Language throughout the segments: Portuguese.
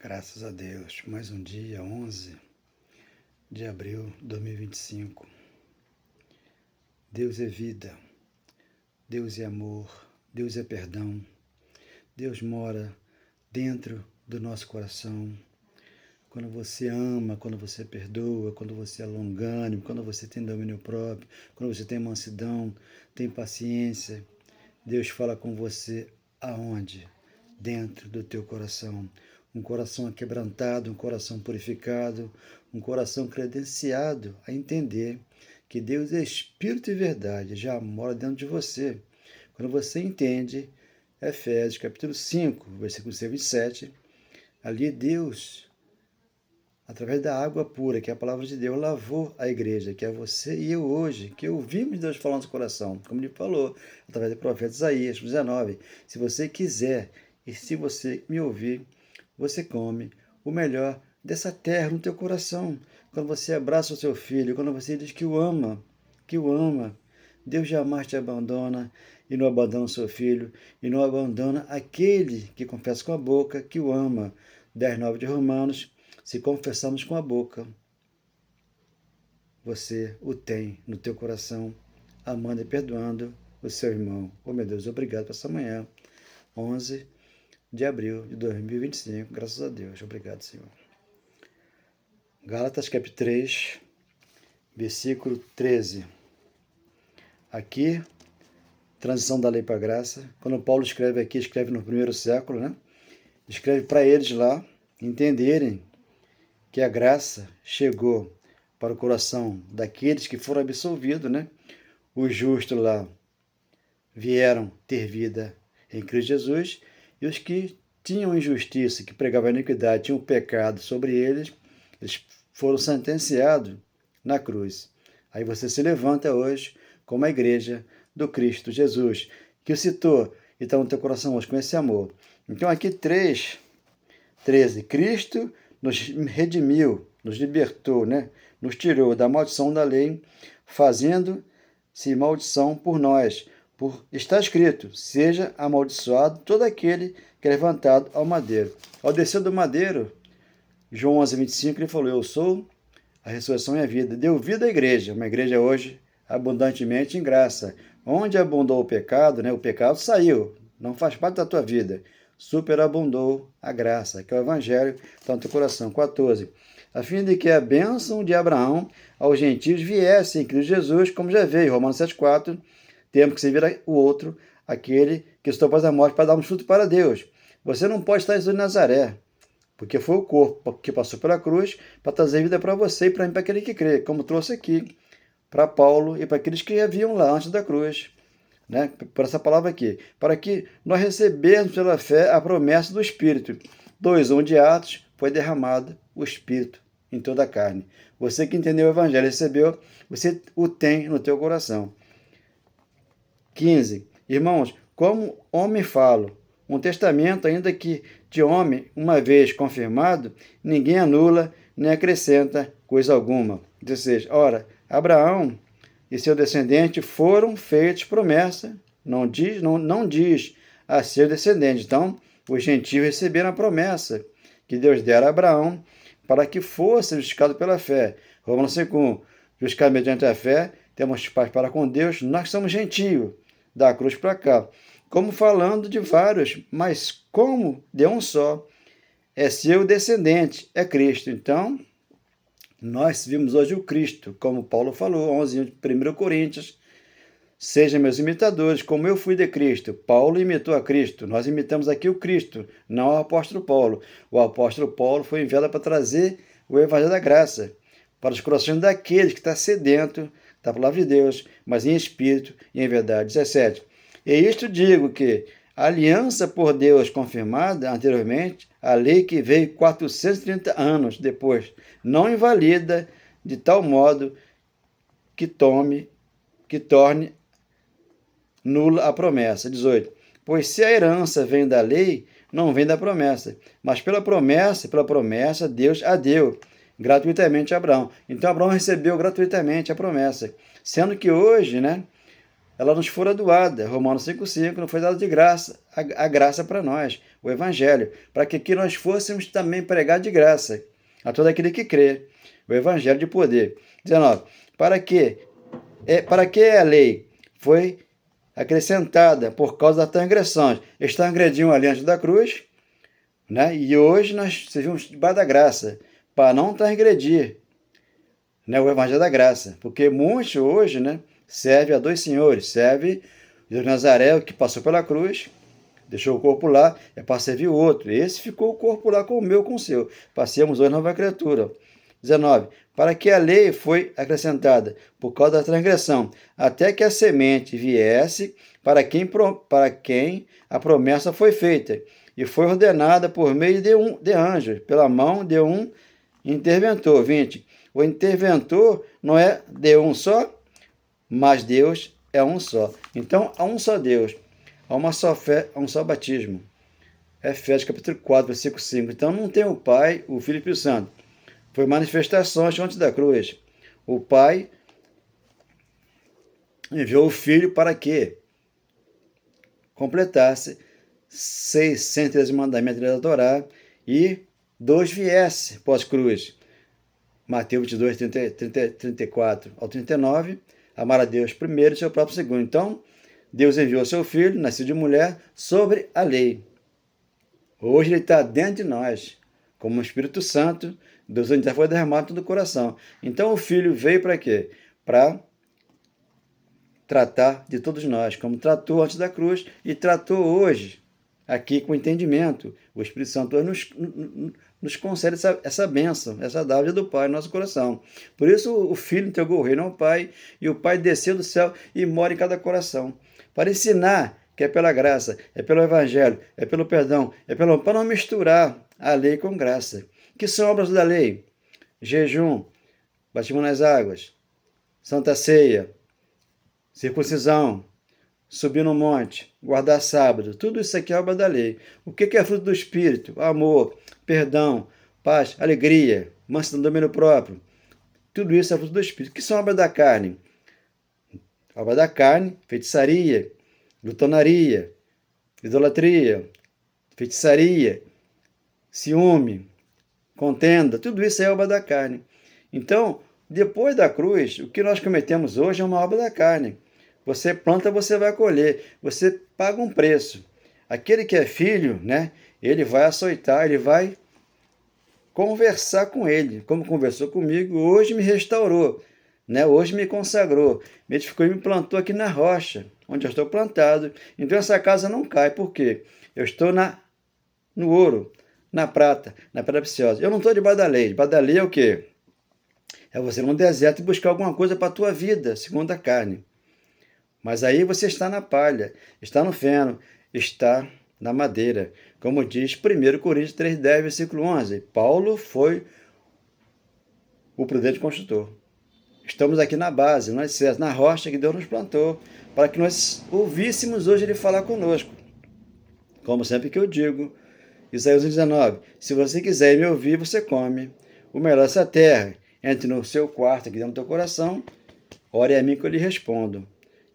Graças a Deus, mais um dia, 11 de abril de 2025. Deus é vida, Deus é amor, Deus é perdão. Deus mora dentro do nosso coração. Quando você ama, quando você perdoa, quando você é longânimo, quando você tem domínio próprio, quando você tem mansidão, tem paciência, Deus fala com você aonde? Dentro do teu coração. Um coração quebrantado, um coração purificado, um coração credenciado a entender que Deus é Espírito e verdade, já mora dentro de você. Quando você entende, Efésios capítulo 5, versículo 6 e 27, ali Deus, através da água pura, que é a palavra de Deus, lavou a igreja, que é você e eu hoje, que ouvimos Deus falando no seu coração, como ele falou, através do profeta Isaías 19. Se você quiser e se você me ouvir, você come o melhor dessa terra no teu coração. Quando você abraça o seu filho, quando você diz que o ama, Deus jamais te abandona e não abandona o seu filho e não abandona aquele que confessa com a boca que o ama. 10:9 de Romanos, se confessarmos com a boca, você o tem no teu coração, amando e perdoando o seu irmão. Oh, meu Deus, obrigado por essa manhã, 11 de abril de 2025, graças a Deus. Obrigado, Senhor. Gálatas capítulo 3, versículo 13. Aqui, transição da lei para a graça. Quando Paulo escreve aqui, escreve no primeiro século, né? Escreve para eles lá entenderem que a graça chegou para o coração daqueles que foram absolvidos, né? Os justos lá vieram ter vida em Cristo Jesus, e os que tinham injustiça, que pregavam a iniquidade, tinham pecado sobre eles foram sentenciados na cruz. Aí você se levanta hoje como a igreja do Cristo Jesus, que o citou e está no teu coração hoje com esse amor. Então aqui 3:13, Cristo nos redimiu, nos libertou, né? Nos tirou da maldição da lei, fazendo-se maldição por nós. Está escrito, seja amaldiçoado todo aquele que é levantado ao madeiro. Ao descer do madeiro, João 11:25, ele falou, eu sou a ressurreição e a vida. Deu vida à igreja, uma igreja hoje abundantemente em graça. Onde abundou o pecado, né? O pecado saiu, não faz parte da tua vida. Superabundou a graça, que é o evangelho, está no teu coração. 14. A fim de que a bênção de Abraão aos gentios viesse em Cristo Jesus, como já veio. Romanos 7:4. Temos que servir o outro, aquele que estou após a morte, para darmos fruto para Deus. Você não pode estar em Jesus de Nazaré, porque foi o corpo que passou pela cruz para trazer vida para você e para mim, para aquele que crê, como trouxe aqui para Paulo e para aqueles que haviam lá antes da cruz, né? Por essa palavra aqui, para que nós recebemos pela fé a promessa do Espírito. 2:1 de Atos, foi derramado o Espírito em toda a carne. Você que entendeu o Evangelho, recebeu, você o tem no teu coração. 15. Irmãos, como homem falo, um testamento, ainda que de homem, uma vez confirmado, ninguém anula nem acrescenta coisa alguma. 16. Ora, Abraão e seu descendente foram feitos promessa, não diz a seu descendente. Então, os gentios receberam a promessa que Deus dera a Abraão para que fosse justificado pela fé. Romanos 5:1. Justificado mediante a fé, temos paz para com Deus, nós somos gentios, da cruz para cá. Como falando de vários, mas como de um só, é seu descendente, é Cristo. Então, nós vimos hoje o Cristo, como Paulo falou, 11 de 1 Coríntios, sejam meus imitadores, como eu fui de Cristo. Paulo imitou a Cristo, nós imitamos aqui o Cristo, não o apóstolo Paulo. O apóstolo Paulo foi enviado para trazer o evangelho da graça, para os corações daqueles que estão sedentos da palavra de Deus, mas em espírito e em verdade. 17. E isto digo que a aliança por Deus confirmada anteriormente, a lei que veio 430 anos depois, não invalida de tal modo que torne nula a promessa. 18. Pois se a herança vem da lei, não vem da promessa, mas pela promessa, Deus a deu gratuitamente a Abraão. Então, Abraão recebeu gratuitamente a promessa, sendo que hoje, né, ela nos fora doada. Romanos 5,5, não foi dado de graça, a graça para nós, o Evangelho, para que aqui nós fôssemos também pregar de graça a todo aquele que crê, o Evangelho de poder. 19. Para que a lei foi acrescentada por causa das transgressões? Eles transgrediam ali antes da cruz, né? E hoje nós sejamos debaixo da graça, para não transgredir, né, o Evangelho da graça. Porque muitos hoje, né, servem a dois senhores. Serve Jesus Nazaré, que passou pela cruz, deixou o corpo lá, é para servir o outro. Esse ficou o corpo lá com o meu, com o seu. Passemos hoje nova criatura. 19. Para que a lei foi acrescentada por causa da transgressão, até que a semente viesse para quem a promessa foi feita, e foi ordenada por meio de anjos, pela mão de um interventor. 20. O interventor não é de um só, mas Deus é um só. Então, há um só Deus, há uma só fé, há um só batismo. Efésios capítulo 4, versículo 5. Então, não tem o Pai, o Filho e o Espírito Santo. Foi manifestações antes da cruz. O Pai enviou o Filho para que completasse 613 mandamentos da Torá e 2 viesse pós-cruz. Mateus 22, 34 ao 39, amar a Deus primeiro e seu próprio segundo. Então, Deus enviou seu Filho, nascido de mulher, sobre a lei. Hoje ele está dentro de nós, como o Espírito Santo, Deus ainda foi derramado no coração. Então o Filho veio para quê? Para tratar de todos nós, como tratou antes da cruz e tratou hoje, aqui com entendimento. O Espírito Santo hoje nos concede essa bênção, essa dádiva do Pai no nosso coração. Por isso o Filho entregou o reino ao Pai, e o Pai desceu do céu e mora em cada coração, para ensinar que é pela graça, é pelo Evangelho, é pelo perdão, para não misturar a lei com graça. Que são obras da lei? Jejum, batismo nas águas, Santa Ceia, circuncisão, subir no monte, guardar sábado. Tudo isso aqui é obra da lei. O que é fruto do Espírito? Amor, perdão, paz, alegria, mansidão, domínio próprio. Tudo isso é fruto do Espírito. O que são obras da carne? Obra da carne, feitiçaria, glutonaria, idolatria, feitiçaria, ciúme, contenda. Tudo isso é obra da carne. Então, depois da cruz, o que nós cometemos hoje é uma obra da carne. Você planta, você vai colher. Você paga um preço. Aquele que é filho, né, ele vai açoitar, ele vai conversar com ele. Como conversou comigo, hoje me restaurou, né? Hoje me consagrou, me edificou e me plantou aqui na rocha, onde eu estou plantado. Então essa casa não cai. Por quê? Eu estou no ouro, na prata, na pedra preciosa. Eu não estou debaixo da lei. Debaixo da lei é o quê? É você ir no deserto e buscar alguma coisa para a tua vida, segundo a carne. Mas aí você está na palha, está no feno, está na madeira. Como diz 1 Coríntios 3,10, versículo 11. Paulo foi o prudente construtor. Estamos aqui na base, na rocha que Deus nos plantou, para que nós ouvíssemos hoje Ele falar conosco. Como sempre que eu digo, Isaías 19, se você quiser me ouvir, você come o melhor dessa terra. Entre no seu quarto, aqui dentro do teu coração, ore a mim que eu lhe respondo.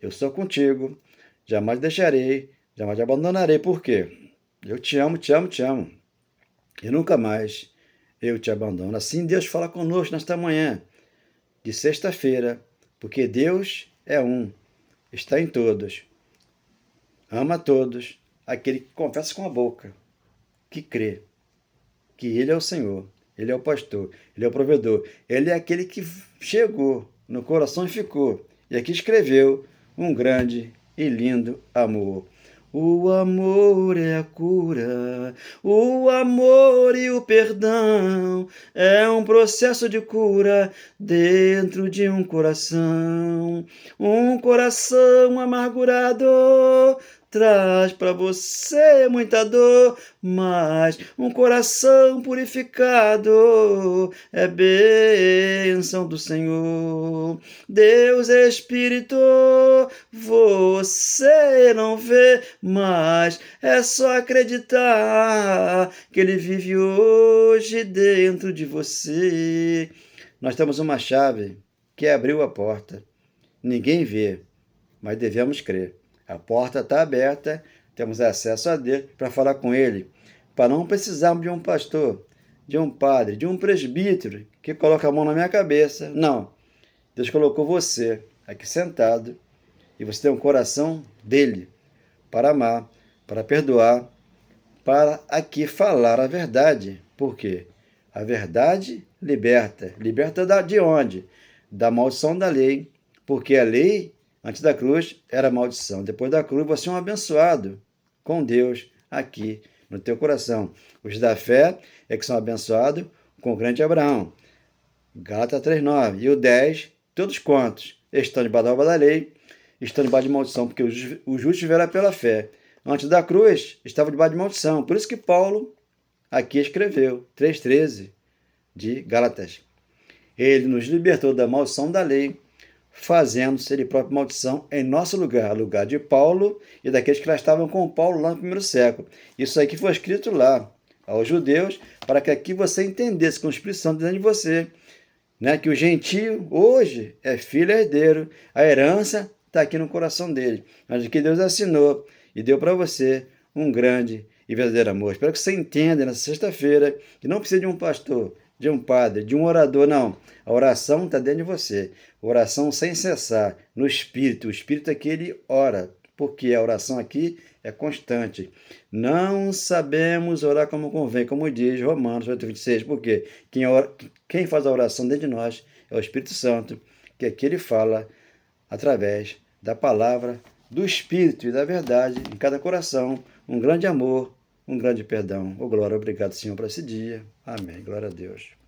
Eu sou contigo, jamais deixarei, jamais te abandonarei. Por quê? Eu te amo, te amo, te amo. E nunca mais eu te abandono. Assim Deus fala conosco nesta manhã de sexta-feira, porque Deus é um, está em todos, ama a todos, aquele que confessa com a boca, que crê que Ele é o Senhor, Ele é o pastor, Ele é o provedor, Ele é aquele que chegou no coração e ficou, e aqui escreveu um grande e lindo amor. O amor é a cura, o amor e o perdão é um processo de cura dentro de um coração amargurado traz para você muita dor, mas um coração purificado é bênção do Senhor. Deus é Espírito, você não vê, mas é só acreditar que Ele vive hoje dentro de você. Nós temos uma chave que abriu a porta. Ninguém vê, mas devemos crer. A porta está aberta, temos acesso a Deus para falar com Ele, para não precisarmos de um pastor, de um padre, de um presbítero que coloca a mão na minha cabeça. Não. Deus colocou você aqui sentado e você tem um coração dele para amar, para perdoar, para aqui falar a verdade. Por quê? A verdade liberta. Liberta de onde? Da maldição da lei. Porque a lei, antes da cruz, era maldição. Depois da cruz, você é um abençoado com Deus aqui no teu coração. Os da fé é que são abençoados com o grande Abraão. Gálatas 3,9. E o 10, todos quantos estão debaixo da obra da lei, estão debaixo de maldição, porque o justo viverá pela fé. Antes da cruz, estava debaixo de maldição. Por isso que Paulo aqui escreveu 3,13 de Gálatas. Ele nos libertou da maldição da lei, fazendo-se ele próprio maldição em nosso lugar, lugar de Paulo e daqueles que lá estavam com Paulo lá no primeiro século. Isso aqui foi escrito lá aos judeus, para que aqui você entendesse com o Espírito Santo dentro de você, né, que o gentio hoje é filho herdeiro, a herança está aqui no coração dele, mas que Deus assinou e deu para você um grande e verdadeiro amor. Espero que você entenda nessa sexta-feira que não precisa de um pastor, de um padre, de um orador, não. A oração está dentro de você. Oração sem cessar, no Espírito. O Espírito é que ele ora, porque a oração aqui é constante. Não sabemos orar como convém, como diz Romanos 8,26, porque quem faz a oração dentro de nós é o Espírito Santo, que aqui ele fala através da palavra, do Espírito e da verdade em cada coração, um grande amor, um grande perdão. Oh, glória, obrigado, Senhor, por esse dia. Amém. Glória a Deus.